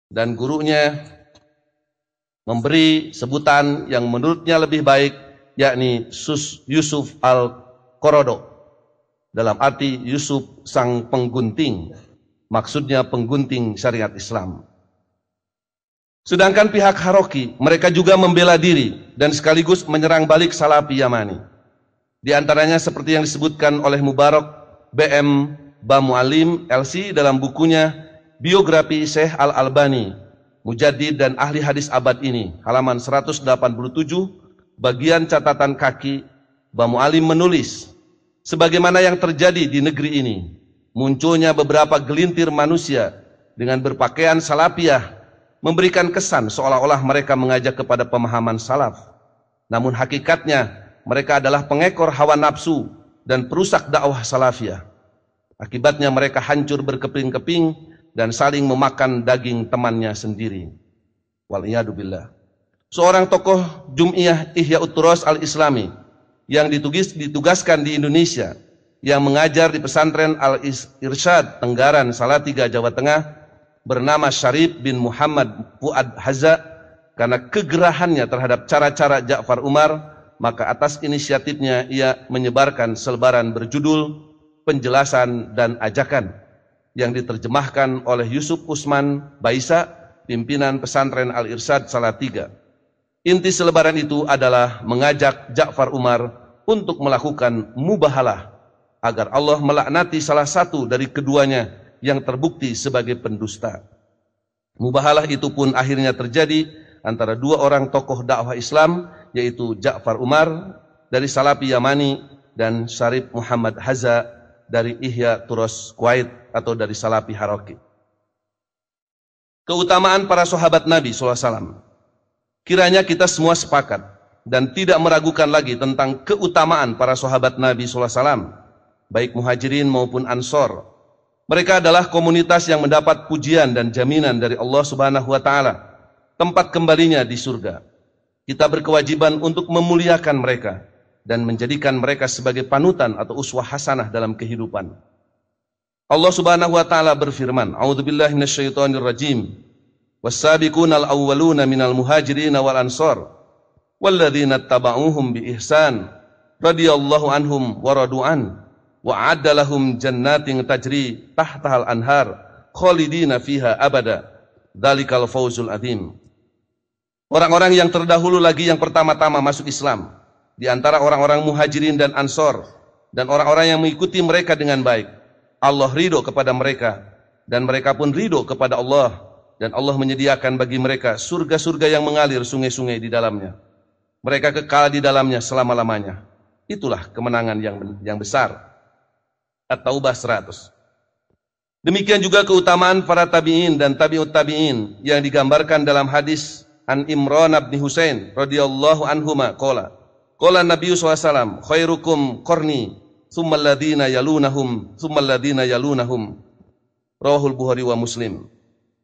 dan gurunya memberi sebutan yang menurutnya lebih baik, yakni Yusuf al-Qaradawi, dalam arti Yusuf sang penggunting, maksudnya penggunting syariat Islam. Sedangkan pihak Haroki, mereka juga membela diri dan sekaligus menyerang balik Salafi Yamani. Di antaranya seperti yang disebutkan oleh Mubarak BM Bamualim LC dalam bukunya Biografi Syekh Al-Albani, Mujaddid dan Ahli Hadis Abad ini, halaman 187, bagian catatan kaki. Bamualim menulis, sebagaimana yang terjadi di negeri ini, munculnya beberapa gelintir manusia dengan berpakaian salafiyah, memberikan kesan seolah-olah mereka mengajak kepada pemahaman salaf. Namun hakikatnya mereka adalah pengekor hawa nafsu dan perusak dakwah salafiyah. Akibatnya mereka hancur berkeping-keping dan saling memakan daging temannya sendiri. Waliyadu billah. Seorang tokoh Jum'iyah Ihya'ut Turas Al-Islami yang ditugaskan di Indonesia, yang mengajar di pesantren Al-Irsyad Tenggaran Salatiga, Jawa Tengah, bernama Syarif bin Muhammad Fuad Haza, karena kegerahannya terhadap cara-cara Ja'far Umar, maka atas inisiatifnya ia menyebarkan selebaran berjudul Penjelasan dan Ajakan yang diterjemahkan oleh Yusuf Usman Baisa, pimpinan pesantren Al-Irsyad Salatiga. Inti selebaran itu adalah mengajak Ja'far Umar untuk melakukan mubahalah agar Allah melaknati salah satu dari keduanya yang terbukti sebagai pendusta. Mubahalah itu pun akhirnya terjadi antara dua orang tokoh dakwah Islam, yaitu Ja'far Umar dari Salafi Yamani dan Syarif Muhammad Haza dari Ihya Turas Kuwait atau dari Salafi Haroki. Keutamaan para sahabat Nabi SAW. Kiranya kita semua sepakat dan tidak meragukan lagi tentang keutamaan para sahabat Nabi SAW, baik muhajirin maupun ansor. Mereka adalah komunitas yang mendapat pujian dan jaminan dari Allah Subhanahu wa Ta'ala, tempat kembalinya di surga. Kita berkewajiban untuk memuliakan mereka dan menjadikan mereka sebagai panutan atau uswah hasanah dalam kehidupan. Allah Subhanahu wa Ta'ala berfirman, A'udzubillahi minasyaitonir rajim. Was-sabiqunal awwaluna minal muhajirin wal ansar walladzina ittaba'uuhum bi ihsan radhiyallahu anhum wa radu'an wa a'adda lahum jannatin tajri tahtahal anhar khalidina fiha abada dzalikal fawzul adzim. Orang-orang yang terdahulu lagi yang pertama-tama masuk Islam di antara orang-orang muhajirin dan ansor dan orang-orang yang mengikuti mereka dengan baik, Allah ridho kepada mereka dan mereka pun ridho kepada Allah, dan Allah menyediakan bagi mereka surga-surga yang mengalir sungai-sungai di dalamnya. Mereka kekal di dalamnya selama-lamanya. Itulah kemenangan yang besar. At-Taubah 100. Demikian juga keutamaan para tabi'in dan tabi'ut tabi'in yang digambarkan dalam hadis An Imran bin Husain radhiyallahu anhuma qala Nabi SAW, khairukum qarni tsumma alladhina yalunahum tsumma alladhina yalunahum. Rawahul Bukhari wa Muslim.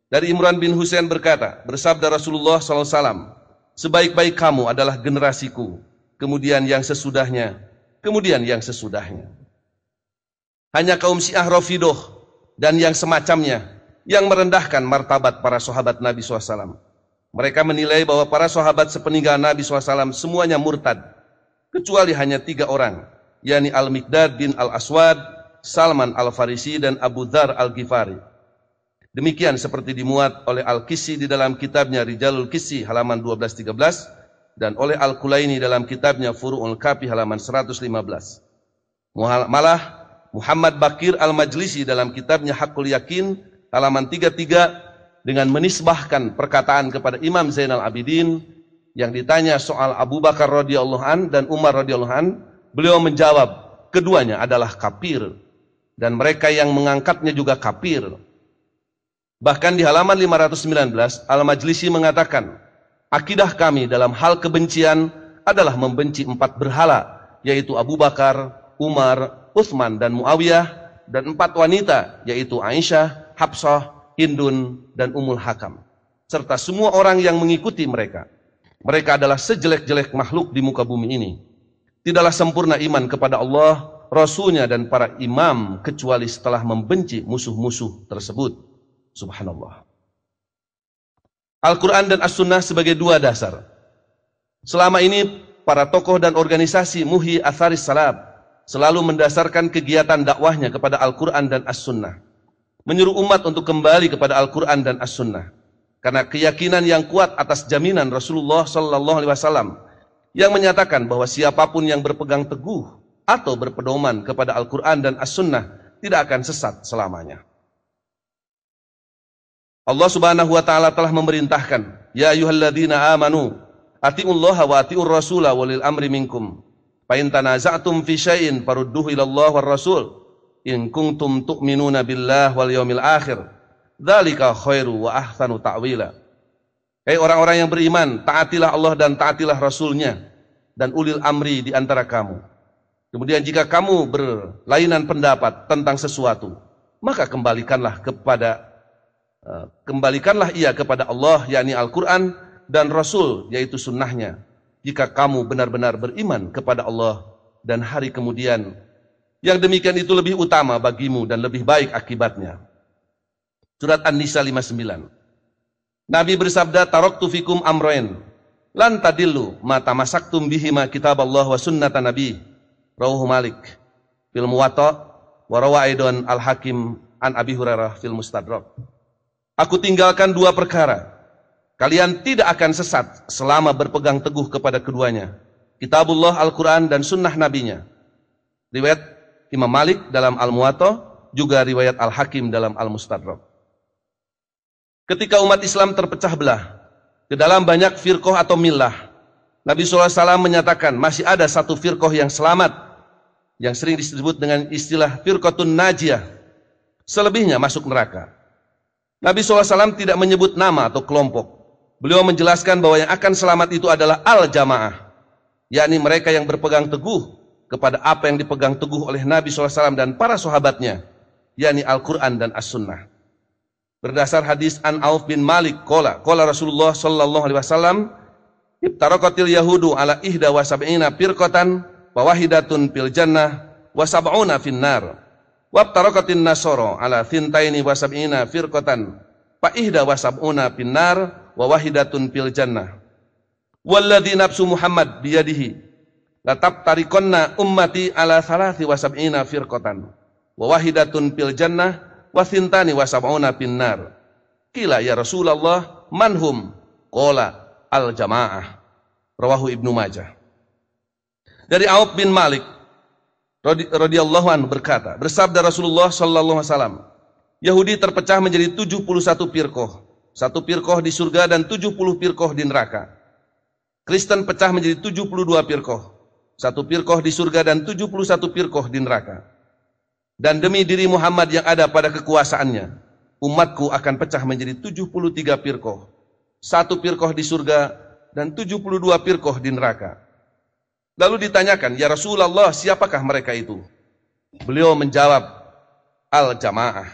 Dari Imran bin Husain berkata, bersabda Rasulullah SAW, sebaik-baik kamu adalah generasiku, kemudian yang sesudahnya, kemudian yang sesudahnya. Hanya kaum Syiah Rafidah dan yang semacamnya yang merendahkan martabat para sahabat Nabi SAW. Mereka menilai bahwa para sahabat sepeninggal Nabi SAW semuanya murtad, kecuali hanya 3 orang, yakni Al-Miqdad bin Al-Aswad, Salman Al-Farisi, dan Abu Dzar Al-Ghifari. Demikian seperti dimuat oleh Al-Qisi di dalam kitabnya Rijalul Qisi halaman 12-13 dan oleh Al-Kulaini dalam kitabnya Furu'ul Kafi halaman 115. Malah Muhammad Bakir Al-Majlisi dalam kitabnya Haqqul Yakin halaman 33 dengan menisbahkan perkataan kepada Imam Zainal Abidin yang ditanya soal Abu Bakar radhiyallahu an dan Umar radhiyallahu an, beliau menjawab, keduanya adalah kafir dan mereka yang mengangkatnya juga kafir. Bahkan di halaman 519, Al-Majlisi mengatakan, akidah kami dalam hal kebencian adalah membenci 4 berhala, yaitu Abu Bakar, Umar, Utsman, dan Muawiyah, dan 4 wanita, yaitu Aisyah, Hafsah, Hindun, dan Ummul Hakam, serta semua orang yang mengikuti mereka. Mereka adalah sejelek-jelek makhluk di muka bumi ini. Tidaklah sempurna iman kepada Allah, Rasulnya, dan para imam, kecuali setelah membenci musuh-musuh tersebut. Subhanallah. Al-Quran dan As-Sunnah sebagai dua dasar. Selama ini para tokoh dan organisasi Muhyi Atharis Salaf selalu mendasarkan kegiatan dakwahnya kepada Al-Quran dan As-Sunnah, menyuruh umat untuk kembali kepada Al-Quran dan As-Sunnah karena keyakinan yang kuat atas jaminan Rasulullah SAW yang menyatakan bahwa siapapun yang berpegang teguh atau berpedoman kepada Al-Quran dan As-Sunnah tidak akan sesat selamanya. Allah Subhanahu wa taala telah memerintahkan, ya ayyuhalladzina amanu atiullaha wa atiur rasula walil amri minkum fa in tanaza'tum fi syai'in farudduhu ila Allah war rasul in kuntum tu'minuna billahi wal yaumil akhir dzalika khairu wa ahsanu ta'wila. Hei orang-orang yang beriman, taatilah Allah dan taatilah Rasulnya dan ulil amri di antara kamu. Kemudian jika kamu berlainan pendapat tentang sesuatu, maka kembalikanlah ia kepada Allah, yakni Al-Quran dan Rasul, yaitu sunnahnya. Jika kamu benar-benar beriman kepada Allah dan hari kemudian, yang demikian itu lebih utama bagimu dan lebih baik akibatnya. Surat An-Nisa 59. Nabi bersabda, taraktu fikum amrain lan tadillu ma tamassaktum bihima kitaballah wa sunnata nabi. Rawahu Malik fil Muwatta wa rawa aidan Al-Hakim an Abi Hurairah fil Mustadrak. Aku tinggalkan dua perkara, kalian tidak akan sesat selama berpegang teguh kepada keduanya, Kitabullah Al-Quran dan sunnah nabinya. Riwayat Imam Malik dalam Al-Muwatta, juga riwayat Al-Hakim dalam Al-Mustadrak. Ketika umat Islam terpecah belah ke dalam banyak firqah atau millah, Nabi SAW menyatakan masih ada satu firqah yang selamat, yang sering disebut dengan istilah firqatun najiyah, selebihnya masuk neraka. Nabi SAW tidak menyebut nama atau kelompok. Beliau menjelaskan bahwa yang akan selamat itu adalah al-jamaah, yakni mereka yang berpegang teguh kepada apa yang dipegang teguh oleh Nabi SAW dan para sahabatnya, yakni Al-Quran dan As-Sunnah. Berdasar hadis An Auf bin Malik, qala Rasulullah SAW, ibtaraqatil yahudu ala ihda wa sab'ina firqatan wa wahidatun fil jannah wa sab'una fin nar. Wabtarakatin nasoro ala thintaini wa sab'ina firqatan fa ihda wa sab'una pinnar wa wahidatun fil jannah. Walladhi nafsu Muhammad biyadihi latabtarikonna ummati ala thalathi wa sab'ina firqatan wa wahidatun fil jannah wa thintani wa sab'una pinnar. Qila ya Rasulullah manhum? Qala al jamaah. Rawahu Ibnu Majah. Dari Auf bin Malik radhiyallahu anhu berkata, bersabda Rasulullah sallallahu alaihi wasallam, Yahudi terpecah menjadi 71 firqah, satu firqah di surga dan 70 firqah di neraka. Kristen pecah menjadi 72 firqah, satu firqah di surga dan 71 firqah di neraka. Dan demi diri Muhammad yang ada pada kekuasaannya, umatku akan pecah menjadi 73 firqah, satu firqah di surga dan 72 firqah di neraka. Lalu ditanyakan, ya Rasulullah, siapakah mereka itu? Beliau menjawab, al-jamaah.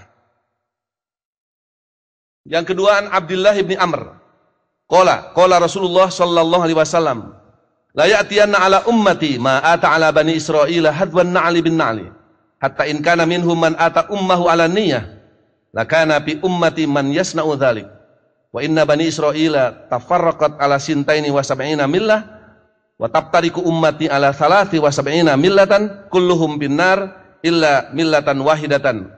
Yang kedua, an Abdullah bin Amr. Qala Rasulullah sallallahu alaihi wasallam, la ya'tiyanna ala ummati ma ata ala bani Israil hadwan na'li bin na'li, hatta in kana minhum man ata ummahu ala niyyah, la kana fi ummati man yasna'u dzalik. Wa inna bani Israil tafarraqat ala sintaini wa sab'ina millah. Wa tabtariku ummati ala thalathi wa sab'ina millatan kulluhum binnar illa millatan wahidatan.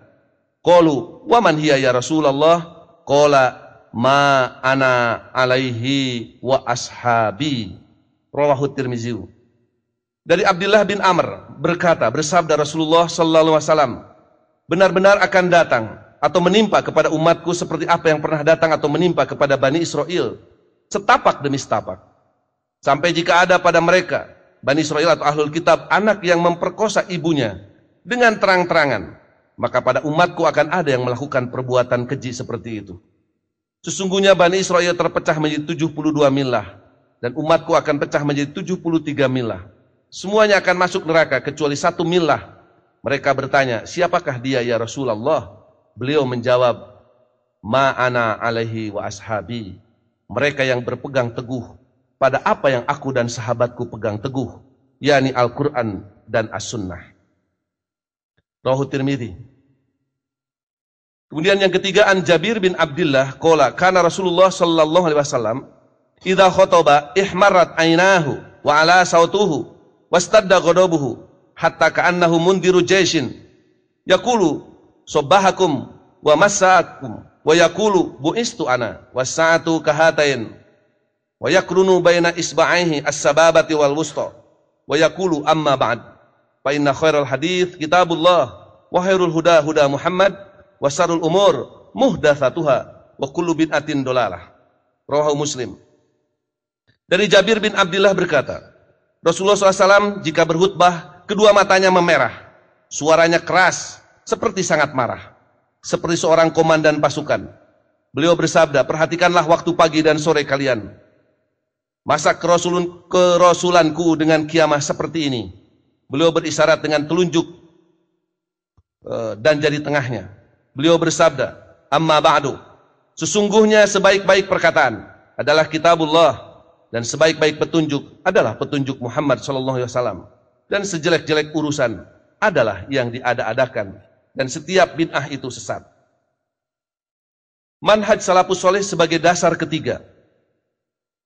Qalu wa man hiya ya Rasulullah? Qala ma ana alaihi wa ashabi. Rawahu Tirmizi. Dari Abdullah bin Amr berkata, bersabda Rasulullah sallallahu alaihi wasallam, benar-benar akan datang atau menimpa kepada umatku seperti apa yang pernah datang atau menimpa kepada Bani Israel, setapak demi setapak. Sampai jika ada pada mereka, Bani Israel atau Ahlul Kitab, anak yang memperkosa ibunya dengan terang-terangan, maka pada umatku akan ada yang melakukan perbuatan keji seperti itu. Sesungguhnya Bani Israel terpecah menjadi 72 millah, dan umatku akan pecah menjadi 73 millah. Semuanya akan masuk neraka kecuali satu millah. Mereka bertanya, siapakah dia ya Rasulullah? Beliau menjawab, ma ana alaihi wa ashabi. Mereka yang berpegang teguh pada apa yang aku dan sahabatku pegang teguh, yakni Al-Quran dan As-Sunnah. Rawahu Tirmidzi. Kemudian yang ketiga, an Jabir bin Abdullah qala kana Rasulullah sallallahu alaihi wasallam idza khotaba ihmarat ainahu wa ala sautuhu wastadda ghadabuhu hatta ka'annahu mundiru jaishin yaqulu sabahakum wa massaakum wa yaqulu bu'istu ana was-sa'atu kahatain wa yakrunu baina isba'aihi as-sababati wal wusta wa yaqulu amma ba'd fa inna khairal hadits kitabullah wa khairul huda huda Muhammad wa syarrul umur muhdatsatuha wa kullu bid'atin dolalah. Rawahu Muslim. Dari Jabir bin Abdullah berkata, Rasulullah SAW jika berkhutbah kedua matanya memerah, suaranya keras seperti sangat marah, seperti seorang komandan pasukan. Beliau bersabda, perhatikanlah waktu pagi dan sore kalian. Masa kerasulanku dengan kiamah seperti ini. Beliau berisyarat dengan telunjuk dan jari tengahnya. Beliau bersabda, amma ba'du, sesungguhnya sebaik-baik perkataan adalah kitabullah, dan sebaik-baik petunjuk adalah petunjuk Muhammad SAW, dan sejelek-jelek urusan adalah yang diada-adakan, dan setiap bid'ah itu sesat. Manhaj salafus soleh sebagai dasar ketiga.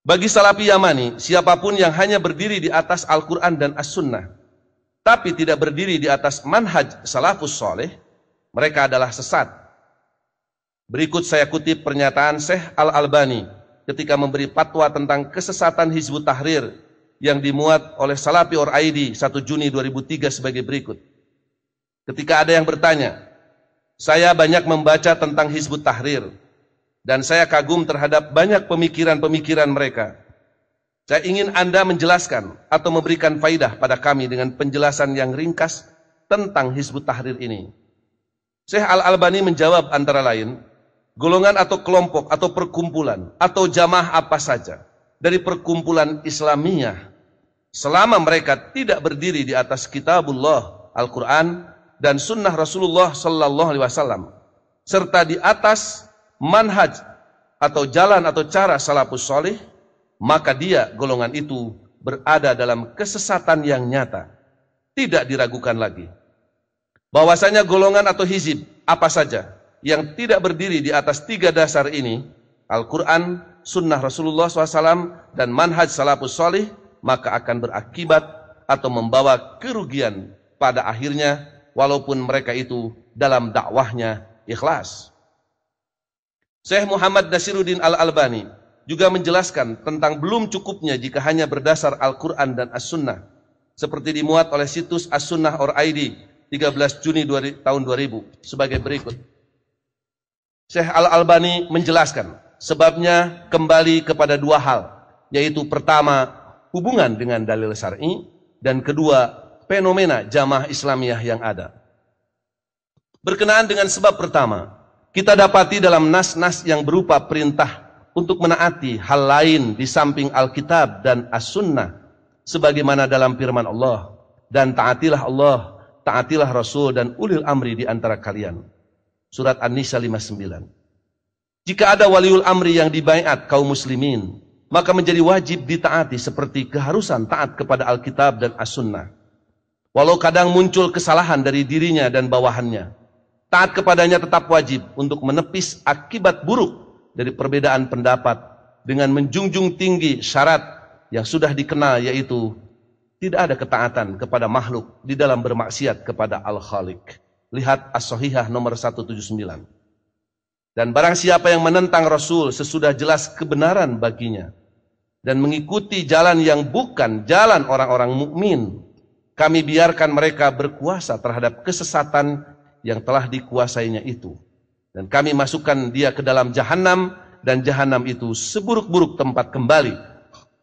Bagi salafi Yamani, siapapun yang hanya berdiri di atas Al-Quran dan As-Sunnah, tapi tidak berdiri di atas manhaj salafus soleh, mereka adalah sesat. Berikut saya kutip pernyataan Syekh Al-Albani ketika memberi fatwa tentang kesesatan Hizbut Tahrir yang dimuat oleh Salafi Or-Aidi 1 Juni 2003 sebagai berikut. Ketika ada yang bertanya, saya banyak membaca tentang Hizbut Tahrir, dan saya kagum terhadap banyak pemikiran-pemikiran mereka. Saya ingin Anda menjelaskan atau memberikan faidah pada kami dengan penjelasan yang ringkas tentang Hizbut Tahrir ini. Syekh Al-Albani menjawab antara lain, golongan atau kelompok atau perkumpulan atau jamaah apa saja dari perkumpulan Islamiyah, selama mereka tidak berdiri di atas kitabullah, Al-Quran, dan sunnah Rasulullah Sallallahu Alaihi Wasallam, serta di atas manhaj atau jalan atau cara salafus soleh, maka dia, golongan itu, berada dalam kesesatan yang nyata. Tidak diragukan lagi bahwasanya golongan atau hizib apa saja yang tidak berdiri di atas tiga dasar ini, Al-Quran, sunnah Rasulullah SAW, dan manhaj salafus soleh, maka akan berakibat atau membawa kerugian pada akhirnya, walaupun mereka itu dalam dakwahnya ikhlas. Syekh Muhammad Nasiruddin Al-Albani juga menjelaskan tentang belum cukupnya jika hanya berdasar Al-Quran dan As-Sunnah, seperti dimuat oleh situs As-Sunnah Or-Aidi 13 Juni tahun 2000 sebagai berikut. Syekh Al-Albani menjelaskan sebabnya kembali kepada dua hal, yaitu pertama, hubungan dengan dalil syar'i, dan kedua, fenomena jamaah Islamiyah yang ada. Berkenaan dengan sebab pertama, kita dapati dalam nas-nas yang berupa perintah untuk menaati hal lain di samping Alkitab dan As-Sunnah, sebagaimana dalam firman Allah, dan taatilah Allah, taatilah Rasul dan ulil amri di antara kalian. Surat An-Nisa 59. Jika ada waliul amri yang dibaiat kaum muslimin, maka menjadi wajib ditaati seperti keharusan taat kepada Alkitab dan As-Sunnah. Walau kadang muncul kesalahan dari dirinya dan bawahannya, taat kepadanya tetap wajib untuk menepis akibat buruk dari perbedaan pendapat dengan menjunjung tinggi syarat yang sudah dikenal, yaitu tidak ada ketaatan kepada makhluk di dalam bermaksiat kepada Al-Khaliq. Lihat As-Sahihah nomor 179. Dan barang siapa yang menentang Rasul sesudah jelas kebenaran baginya dan mengikuti jalan yang bukan jalan orang-orang mukmin, kami biarkan mereka berkuasa terhadap kesesatan yang telah dikuasainya itu, dan kami masukkan dia ke dalam jahanam, dan jahanam itu seburuk-buruk tempat kembali.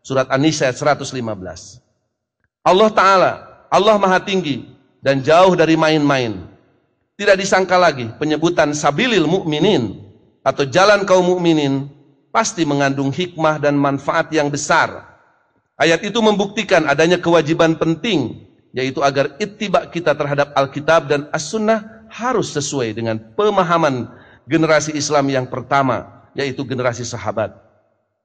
Surat An-Nisa 115. Allah Ta'ala, Allah Maha Tinggi dan jauh dari main-main. Tidak disangka lagi penyebutan sabilil mu'minin atau jalan kaum mukminin pasti mengandung hikmah dan manfaat yang besar. Ayat itu membuktikan adanya kewajiban penting, yaitu agar ittiba kita terhadap Alkitab dan As-Sunnah harus sesuai dengan pemahaman generasi Islam yang pertama, yaitu generasi sahabat.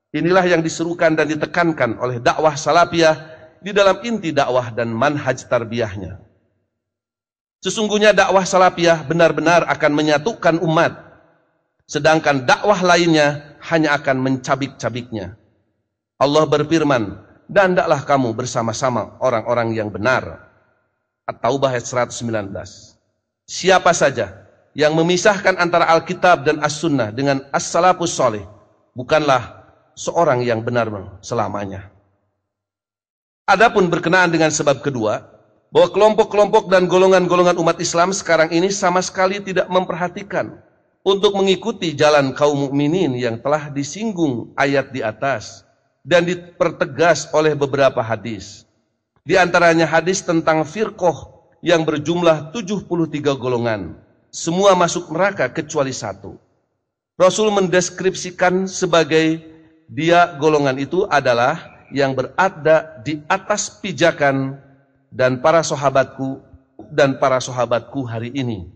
Inilah yang diserukan dan ditekankan oleh dakwah salafiyah di dalam inti dakwah dan manhaj tarbiyahnya. Sesungguhnya dakwah salafiyah benar-benar akan menyatukan umat sedangkan dakwah lainnya hanya akan mencabik-cabiknya. Allah berfirman, dan hendaklah kamu bersama-sama orang-orang yang benar. At-Taubah ayat 119. Siapa saja yang memisahkan antara Alkitab dan As-Sunnah dengan As-Salafus Saleh bukanlah seorang yang benar selamanya. Adapun berkenaan dengan sebab kedua, bahwa kelompok-kelompok dan golongan-golongan umat Islam sekarang ini sama sekali tidak memperhatikan untuk mengikuti jalan kaum mukminin yang telah disinggung ayat di atas dan dipertegas oleh beberapa hadis. Di antaranya hadis tentang firqah yang berjumlah 73 golongan. Semua masuk neraka kecuali satu. Rasul mendeskripsikan sebagai dia golongan itu adalah yang berada di atas pijakan dan para sahabatku hari ini.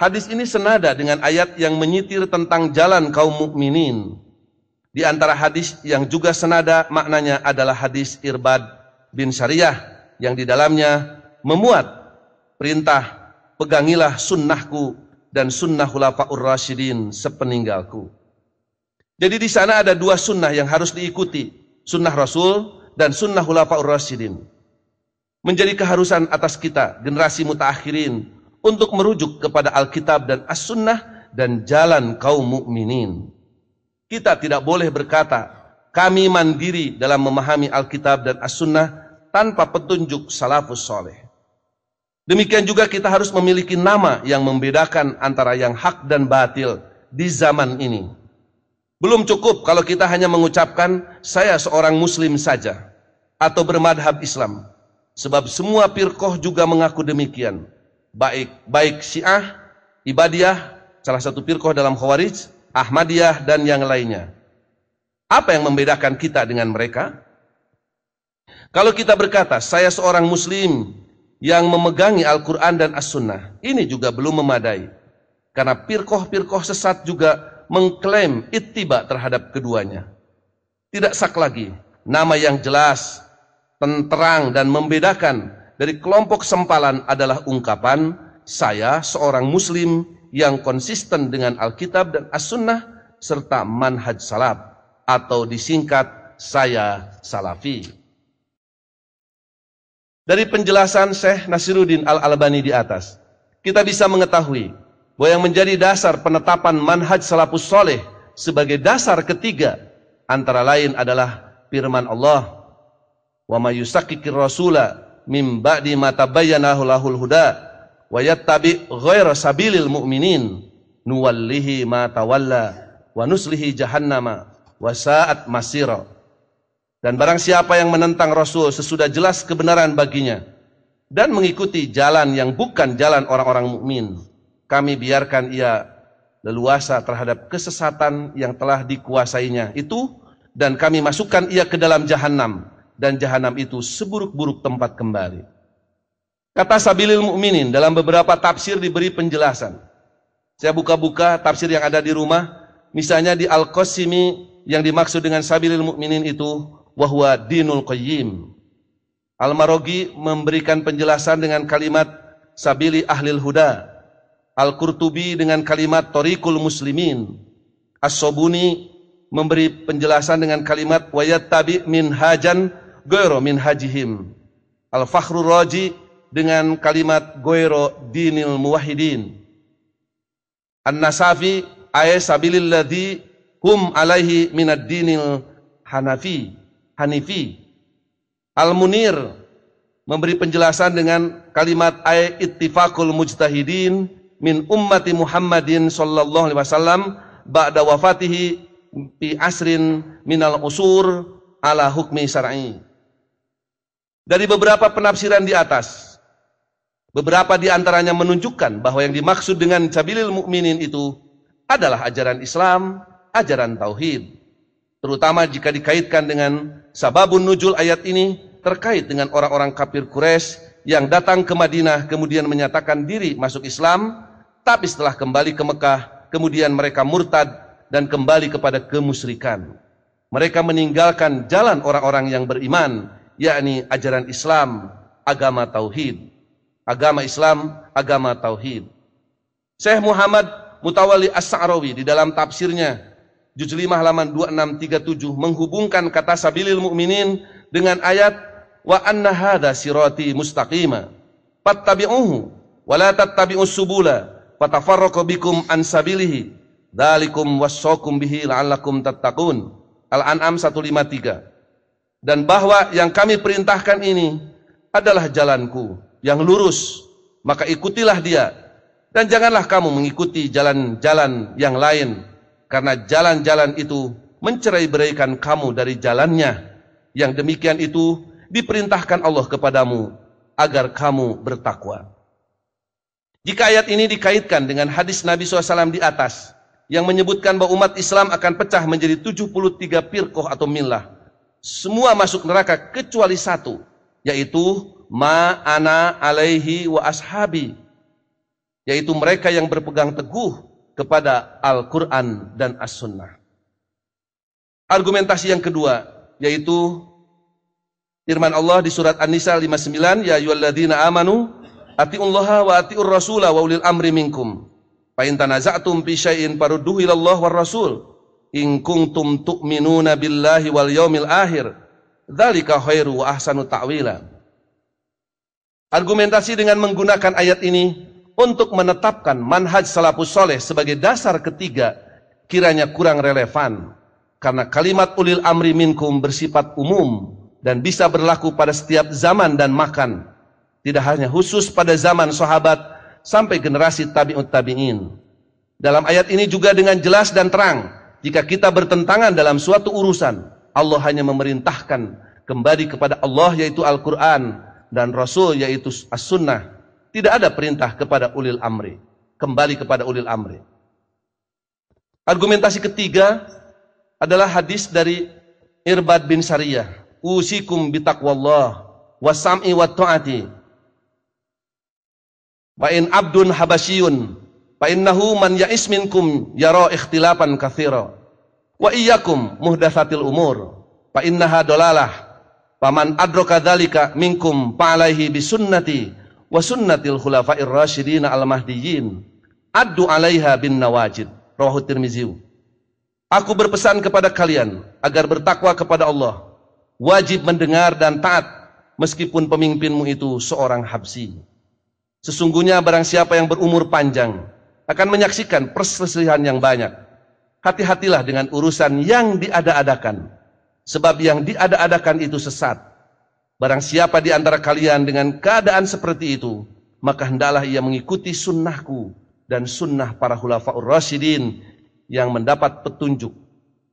Hadis ini senada dengan ayat yang menyitir tentang jalan kaum mukminin. Di antara hadis yang juga senada maknanya adalah hadis Irbad bin Sariyah yang di dalamnya memuat perintah, pegangilah sunnahku dan sunnah khulafaur rasyidin sepeninggalku. Jadi di sana ada dua sunnah yang harus diikuti, sunnah Rasul dan sunnah khulafaur rasyidin. Menjadi keharusan atas kita, generasi mutaakhirin, untuk merujuk kepada Alkitab dan As-Sunnah dan jalan kaum mukminin. Kita tidak boleh berkata, kami mandiri dalam memahami Alkitab dan As-Sunnah tanpa petunjuk salafus soleh. Demikian juga kita harus memiliki nama yang membedakan antara yang hak dan batil di zaman ini. Belum cukup kalau kita hanya mengucapkan, saya seorang muslim saja, atau bermadhab Islam. Sebab semua firqah juga mengaku demikian. Baik Syiah, Ibadiyah, salah satu firqah dalam Khawarij, Ahmadiyah dan yang lainnya. Apa yang membedakan kita dengan mereka? Kalau kita berkata, saya seorang muslim yang memegangi Al-Quran dan As-Sunnah, ini juga belum memadai. Karena firqah-firqah sesat juga mengklaim ittiba terhadap keduanya. Tidak sak lagi, nama yang jelas, terang dan membedakan dari kelompok sempalan adalah ungkapan, saya seorang muslim yang konsisten dengan Alkitab dan As-Sunnah serta manhaj salaf, atau disingkat saya salafi. Dari penjelasan Syekh Nasiruddin Al-Albani di atas, kita bisa mengetahui bahwa yang menjadi dasar penetapan manhaj salafus soleh sebagai dasar ketiga antara lain adalah firman Allah, wa may yushaqqiqir rasula mim ba'di ma tabayyana lahul huda wa yattabi' ghaira sabilil mu'minin nuwallihi ma tawalla wa nuslihi jahannama wa sa'at masira. Dan barang siapa yang menentang Rasul sesudah jelas kebenaran baginya dan mengikuti jalan yang bukan jalan orang-orang mukmin, kami biarkan ia leluasa terhadap kesesatan yang telah dikuasainya itu, dan kami masukkan ia ke dalam jahanam, dan jahanam itu seburuk-buruk tempat kembali. Kata sabilil mu'minin dalam beberapa tafsir diberi penjelasan. Saya buka-buka tafsir yang ada di rumah, misalnya di Al-Qasimi yang dimaksud dengan sabilil mu'minin itu wahwa dinul qayyim. Al-Maraghi memberikan penjelasan dengan kalimat sabili ahlil huda. Al-Qurtubi dengan kalimat tariqul muslimin. As-Sobuni memberi penjelasan dengan kalimat wayattabi minhajan ghairu minhajihim. Al-Fakhrur Raji dengan kalimat ghairu dinil muwahhidin. An-Nasafi ay sabilil ladzi hum alaihi minad dinil hanifi. Al-Munir memberi penjelasan dengan kalimat ay ittifaqul mujtahidin min ummati Muhammadin sallallahu alaihi wasallam ba'da wafatihi fi asrin minal usur ala hukmi syar'i. Dari beberapa penafsiran di atas, beberapa di antaranya menunjukkan bahwa yang dimaksud dengan sabilil mukminin itu adalah ajaran Islam, ajaran tauhid. Terutama jika dikaitkan dengan sababun nuzul ayat ini terkait dengan orang-orang kafir Quraisy yang datang ke Madinah kemudian menyatakan diri masuk Islam, tapi setelah kembali ke Mekah kemudian mereka murtad dan kembali kepada kemusyrikan. Mereka meninggalkan jalan orang-orang yang beriman, yakni ajaran Islam, agama tauhid. Agama Islam, agama tauhid. Syekh Muhammad Mutawalli As-Sa'rawi di dalam tafsirnya juz 5 halaman 2637 menghubungkan kata sabilil mu'minin dengan ayat wa anna hadza sirati mustaqima fattabi'uhu wa la tattabi'us subula fatafarraqu bikum an sabilihi dzalikum wassaqum bihi la'allakum tattaqun. Al-An'am 153. Dan bahwa yang kami perintahkan ini adalah jalanku yang lurus, maka ikutilah dia, dan janganlah kamu mengikuti jalan-jalan yang lain, karena jalan-jalan itu mencerai-beraikan kamu dari jalannya. Yang demikian itu diperintahkan Allah kepadamu agar kamu bertakwa. Jika ayat ini dikaitkan dengan hadis Nabi SAW di atas yang menyebutkan bahwa umat Islam akan pecah menjadi 73 firqah atau millah, semua masuk neraka kecuali satu, yaitu ma ana alaihi wa ashabi, yaitu mereka yang berpegang teguh kepada Al-Quran dan As-Sunnah. Argumentasi yang kedua yaitu firman Allah di surat An-Nisa 59, ya ayyuhalladzina amanu atiullaha wa atiur rasula wa ulil amri minkum fa in tanaza'tum fi syai'in farudduhu ilallah war rasul in kuntum tu'minuna billahi wal yaumil akhir dzalika khairu wa ahsanu ta'wila. Argumentasi dengan menggunakan ayat ini untuk menetapkan manhaj salafus soleh sebagai dasar ketiga kiranya kurang relevan, karena kalimat ulil amri minkum bersifat umum dan bisa berlaku pada setiap zaman dan makan, tidak hanya khusus pada zaman sahabat sampai generasi tabi'ut tabi'in. Dalam ayat ini juga dengan jelas dan terang, jika kita bertentangan dalam suatu urusan, Allah hanya memerintahkan kembali kepada Allah yaitu Al-Quran dan Rasul yaitu As-Sunnah. Tidak ada perintah kepada ulil amri, kembali kepada ulil amri. Argumentasi ketiga adalah hadis dari Irbad bin Sariyah, usikum bitaqwallah wasam'i wa ta'ati wa in abdun habasyiyun fa innahu man ya'is minkum yara ikhtilafan katsira wa iyyakum muhdatsatil umur fa innaha dalalah faman adraka dzalika minkum fa alaihi bisunnati wa sunnatil khulafa'ir rasyidin al-mahdiyyin addu 'alaiha bin nawajid. Rawahu Tirmizi. Aku berpesan kepada kalian agar bertakwa kepada Allah, wajib mendengar dan taat meskipun pemimpinmu itu seorang habsi. Sesungguhnya barang siapa yang berumur panjang akan menyaksikan perselisihan yang banyak. Hati-hatilah dengan urusan yang diada-adakan, sebab yang diada-adakan itu sesat. Barang siapa di antara kalian dengan keadaan seperti itu, maka hendaklah ia mengikuti sunnahku dan sunnah para khulafaur rasyidin yang mendapat petunjuk.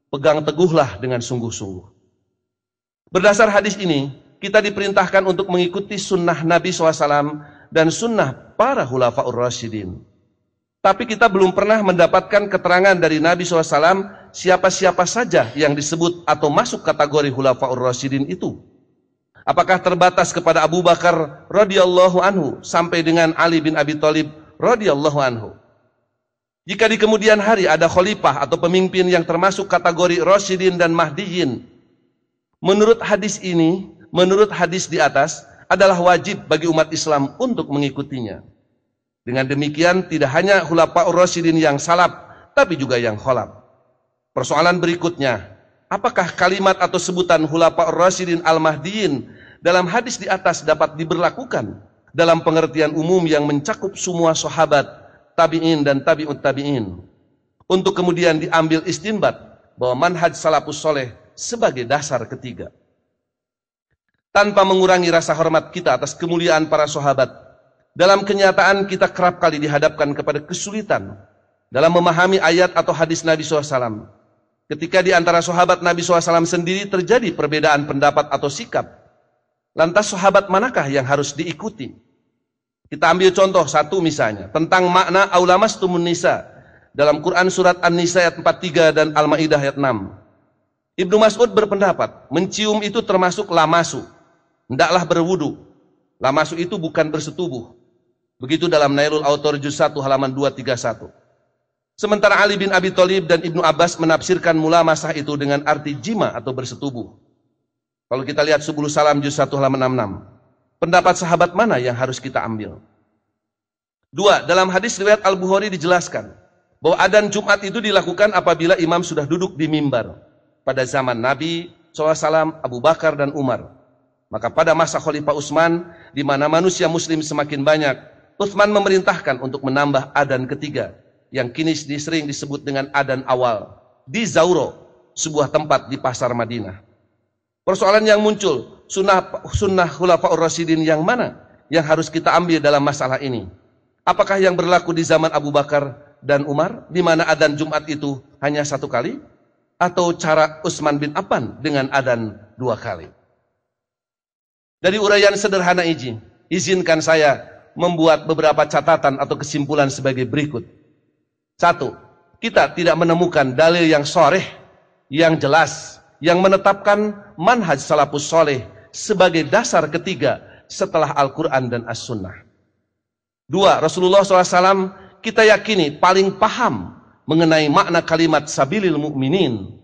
Pegang teguhlah dengan sungguh-sungguh. Berdasar hadis ini, kita diperintahkan untuk mengikuti sunnah Nabi SAW dan sunnah para khulafaur rasyidin. Tapi kita belum pernah mendapatkan keterangan dari Nabi SAW siapa-siapa saja yang disebut atau masuk kategori khulafaur rasyidin itu. Apakah terbatas kepada Abu Bakar radhiyallahu anhu sampai dengan Ali bin Abi Thalib radhiyallahu anhu? Jika di kemudian hari ada khalifah atau pemimpin yang termasuk kategori rasyidin dan mahdiyin, menurut hadis ini, menurut hadis di atas, adalah wajib bagi umat Islam untuk mengikutinya. Dengan demikian tidak hanya khulafaur rasyidin yang salaf, tapi juga yang khalaf. Persoalan berikutnya, apakah kalimat atau sebutan khulafaur rasyidin al-mahdiyin dalam hadis di atas dapat diberlakukan dalam pengertian umum yang mencakup semua sahabat, tabi'in dan tabi'ut tabi'in, untuk kemudian diambil istinbat bahwa manhaj salafus soleh sebagai dasar ketiga. Tanpa mengurangi rasa hormat kita atas kemuliaan para sahabat, dalam kenyataan kita kerap kali dihadapkan kepada kesulitan dalam memahami ayat atau hadis Nabi SAW. Ketika di antara sahabat Nabi SAW sendiri terjadi perbedaan pendapat atau sikap, lantas sahabat manakah yang harus diikuti? Kita ambil contoh satu misalnya, tentang makna aulamastumun nisa dalam Quran surat An-Nisa ayat 43 dan Al-Ma'idah ayat 6. Ibnu Mas'ud berpendapat, mencium itu termasuk lamasu, hendaklah berwudu. Lamasu itu bukan bersetubuh. Begitu dalam Nailul Autor juz 1 halaman 231. Sementara Ali bin Abi Thalib dan Ibnu Abbas menafsirkan mulamasah itu dengan arti jima atau bersetubuh. Kalau kita lihat Subulus Salam juz 1 halaman 66. Pendapat sahabat mana yang harus kita ambil? 2. Dalam hadis riwayat Al-Bukhari dijelaskan bahwa adzan Jumat itu dilakukan apabila imam sudah duduk di mimbar. Pada zaman Nabi SAW, Abu Bakar dan Umar. Maka pada masa Khalifah Utsman, di mana manusia muslim semakin banyak, Utsman memerintahkan untuk menambah adzan ketiga, yang kini sering disebut dengan adzan awal, di Zauro, sebuah tempat di pasar Madinah. Persoalan yang muncul, sunnah Khulafaur Rasyidin yang mana yang harus kita ambil dalam masalah ini? Apakah yang berlaku di zaman Abu Bakar dan Umar, di mana adzan Jumat itu hanya satu kali? Atau cara Utsman bin Affan dengan adzan dua kali? Dari uraian sederhana ini, izinkan saya membuat beberapa catatan atau kesimpulan sebagai berikut. 1. Kita tidak menemukan dalil yang sharih, yang jelas, yang menetapkan manhaj salafus soleh sebagai dasar ketiga setelah Al-Quran dan As-Sunnah. 2. Rasulullah SAW kita yakini paling paham mengenai makna kalimat sabilil mu'minin.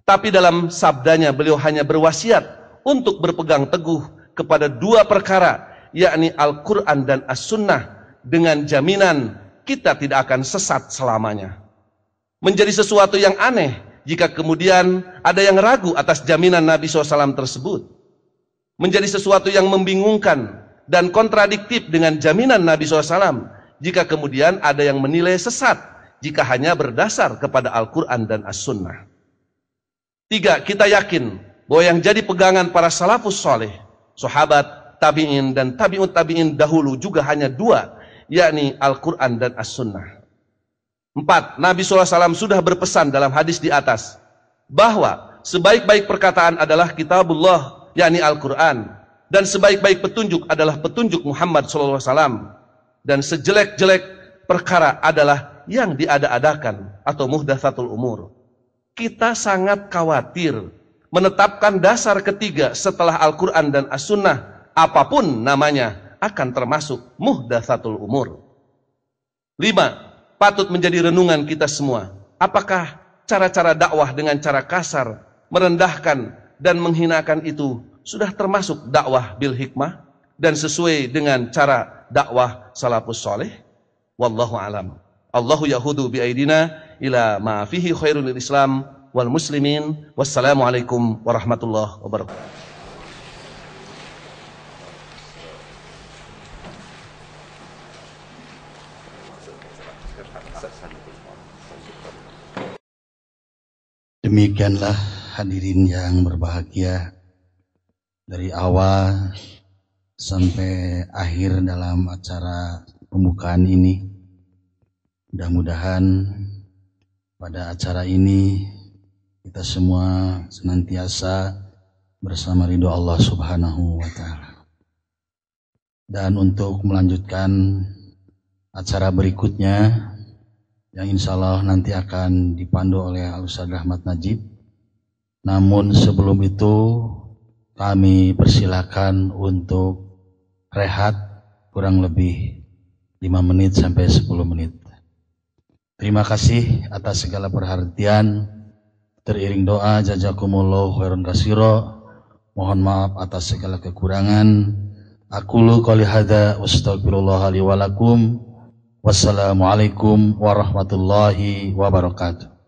Tapi dalam sabdanya beliau hanya berwasiat untuk berpegang teguh kepada dua perkara, yakni Al-Quran dan As-Sunnah, dengan jaminan kita tidak akan sesat selamanya. Menjadi sesuatu yang aneh jika kemudian ada yang ragu atas jaminan Nabi SAW tersebut. Menjadi sesuatu yang membingungkan dan kontradiktif dengan jaminan Nabi SAW jika kemudian ada yang menilai sesat jika hanya berdasar kepada Al-Quran dan As-Sunnah. 3. Kita yakin bahwa yang jadi pegangan para salafus soleh, sahabat, tabi'in, dan tabi'ut tabi'in dahulu juga hanya dua, yakni Al-Quran dan As-Sunnah. 4. Nabi SAW sudah berpesan dalam hadis di atas bahwa sebaik-baik perkataan adalah kitabullah, yakni Al-Quran, dan sebaik-baik petunjuk adalah petunjuk Muhammad SAW, dan sejelek-jelek perkara adalah yang diada-adakan atau muhdatsatul umur. Kita sangat khawatir menetapkan dasar ketiga setelah Al-Quran dan As-Sunnah, apapun namanya, akan termasuk muhdatsatul umur. 5. Patut menjadi renungan kita semua. Apakah cara-cara dakwah dengan cara kasar, merendahkan, dan menghinakan itu sudah termasuk dakwah bil hikmah dan sesuai dengan cara dakwah salafus soleh? Wallahu alam. Allahu yahudu biaidina ila ma fihi khairul Islam wal muslimin. Wassalamualaikum warahmatullahi wabarakatuh. Demikianlah hadirin yang berbahagia, dari awal sampai akhir dalam acara pembukaan ini. Mudah-mudahan pada acara ini kita semua senantiasa bersama ridho Allah Subhanahu wa Ta'ala. Dan untuk melanjutkan acara berikutnya yang insya Allah nanti akan dipandu oleh Al-Ustaz Rahmat Najib. Namun sebelum itu kami persilakan untuk rehat kurang lebih 5 menit sampai 10 menit. Terima kasih atas segala perhatian. Teriring doa jazakumullahu khairan katsira. Mohon maaf atas segala kekurangan. Aqulu qouli hadza wastaghfirullah li wa lakum. Wassalamualaikum warahmatullahi wabarakatuh.